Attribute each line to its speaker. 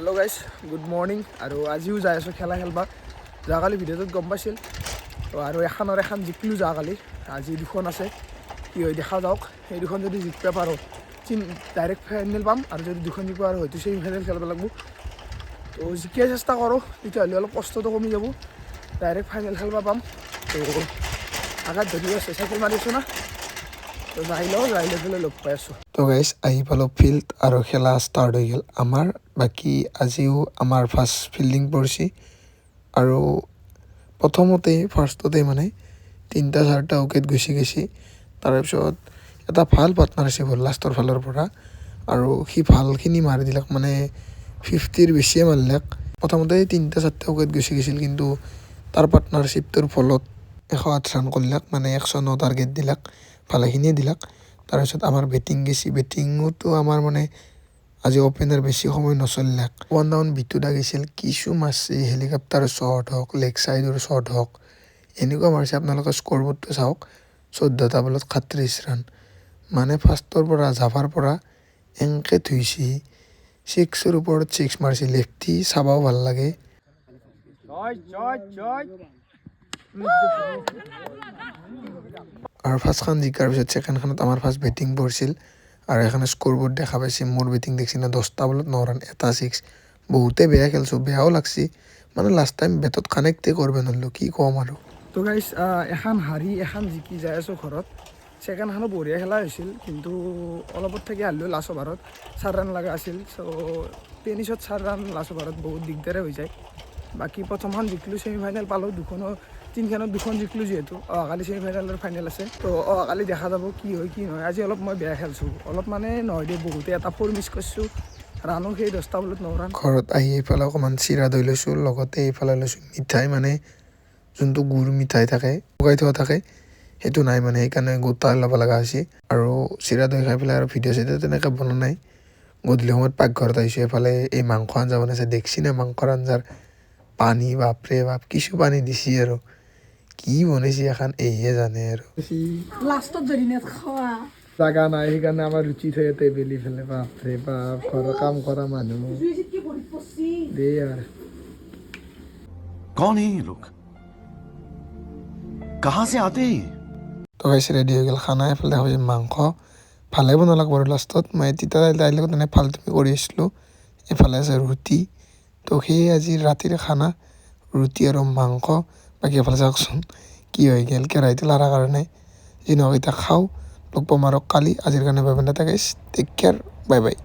Speaker 1: Hello' guys, good morning. আৰু আজিও যাই আছোঁ খেলা খেলবা। যোৱাকালি ভিডিঅ'টোত গম পাইছিল তো, আৰু এখন জিকিলোঁ যোৱাকালি। আজি দুখন আছে, কি হয় দেখা যাওক। সেই দুখন যদি জিকিব পাৰোঁ ডাইৰেক্ট ফাইনেল পাম, আৰু যদি দুখন জিকিব পাৰোঁ হয়তো ছেমি ফাইনেল খেলিব লাগিব। তো জিকিয়াৰ চেষ্টা কৰোঁ, তেতিয়াহ'লে অলপ কষ্টটো কমি যাব, ডাইৰেক্ট ফাইনেল খেলিব পাম। তো আঘাত ধৰি আছে, চাইকেল মাৰি আছোঁ না, তো যাই লৈ পেলাই লগ পাই আছোঁ। তো গাইজ আহি পালোঁ ফিল্ড, আৰু খেলা ষ্টাৰ্ট হৈ গ'ল আমাৰ। বাকী আজিও আমাৰ ফাৰ্ষ্ট ফিল্ডিং পৰিছে, আৰু ফাৰ্ষ্টতে মানে 3-4টা উইকেট গুচি গৈছে। তাৰপিছত এটা ভাল পাৰ্টনাৰশ্বিপ হ'ল লাষ্টৰ ফালৰ পৰা, আৰু সি ভালখিনি মাৰি দিলাক, মানে 50ৰ বেছিয়ে মাৰিলাক। প্ৰথমতে 3-4টা উইকেট গুচি গৈছিল, কিন্তু তাৰ পাৰ্টনাৰশ্বিপটোৰ ফলত 108 ৰান কৰিলাক, মানে 109 টাৰ্গেট দিলাক, ভালেখিনিয়ে দিলাক। তাৰপিছত আমাৰ বেটিং গেছি, বেটিঙতো আমাৰ মানে আজি অপেনাৰ বেছি সময় নচলিলাক। 1 ডাউন বিটুদা গৈছিল, কিছু মাৰছে হেলিকপ্টাৰ শ্বট হওক, লেগ ছাইডৰ শ্বট হওক, এনেকুৱা মাৰিছে। আপোনালোকে স্ক'ৰবোৰ্ডটো চাওক, 14টা বলত 37 ৰান, মানে ফাৰ্ষ্টৰ পৰা জাভাৰ পৰা এনকে থৈছে। 6ৰ ওপৰত 6 মাৰিছে, লেফটি চাবাও ভাল লাগে। আৰু ফাৰ্ষ্টখন জিকাৰ পিছত ছেকেণ্ডখনত আমাৰ ফাৰ্ষ্ট বেটিং পৰিছিল, আৰু এখানে স্ক'ৰবোৰ্ড দেখা পাইছে। মোৰ বেটিং দেখছি না, 10টা বলত 9 ৰান, এটা 6। বহুতে বেয়া খেলছোঁ, বেয়াও লাগছি, মানে লাষ্ট টাইম বেটত কানেক্টে কৰিব নোৱাৰিলোঁ, কি ক'ম আৰু। তো গাইজ এখন হাৰি এখন জিকি যাই আছোঁ ঘৰত। ছেকেণ্ডখনো বঢ়িয়া খেলা হৈছিল, কিন্তু অলপত থাকি হাৰিলোঁ লাষ্ট অভাৰত। 4 ৰান লগা আছিল, চ' টেনিছত 4 ৰান লাষ্ট অভাৰত বহুত দিগদাৰে হৈ যায়। বাকী প্ৰথমখন জিকিলোঁ, ছেমি ফাইনেল পালোঁ, তিনিখনত দুখন জিকিলোঁ। যিহেতু অহাকালি ছেমি ফাইনেলৰ ফাইনেল আছে, তো অহাকালি দেখা যাব কি হয় কি নহয়। আজি অলপ মই বেয়া খেলছোঁ, অলপ মানে নহয় দেই, বহুতে এটা 4 মিছ কৰিছোঁ, ৰানো সেই 10টা বলত 9 ৰান। ঘৰত আহি এইফালে অকণমান চিৰা দৈ লৈছোঁ, লগতে এইফালে লৈছোঁ মিঠাই, মানে যোনটো গুড় মিঠাই থাকে, পকাই থোৱা থাকে, সেইটো নাই, মানে সেইকাৰণে গোটা ল'ব লগা হৈছে। আৰু চিৰা দৈ খাই পেলাই আৰু ভিডিঅ' চিডিঅ' তেনেকৈ বনোৱা নাই। গধূলি সময়ত পাকঘৰত আহিছোঁ, এইফালে এই মাংস আঞ্জা বনাইছে, দেখছি না মাংসৰ আঞ্জাৰ পানী, বাপৰে বাপ, কিছু পানী দিছি, আৰু কি বনাইছে এখন এইহে জানে। আৰু লাষ্টত যদি খোৱা জাগা নাই, সেইকাৰণে আমাৰ ৰুচি থৈ ইয়াতে বেলি ফেলে। বাপৰে বাপ, ঘৰৰ কাম কৰা মানুহ দেই। আৰু
Speaker 2: कौन है ये लोग कहाँ से आते हैं
Speaker 1: তো গাইছে ৰেডি হৈ গ'ল খানা। এইফালে দেখা পাইছে মাংস ভালে বনালাক বাৰু লাষ্টত। মই তিতা দাইল লগত এনে ফাল্টুমি কৰি আছিলোঁ। এইফালে আছে ৰুটি, তো সেই আজি ৰাতিৰ খানা ৰুটি আৰু মাংস। বাকী এফালে চাওকচোন কি হৈ গ'ল কেৰাহীটো লাৰাৰ কাৰণে। যি নহওক এতিয়া খাওঁ, লগ পাম আৰু কালি। আজিৰ কাৰণে bye bye, tech care, bye bye.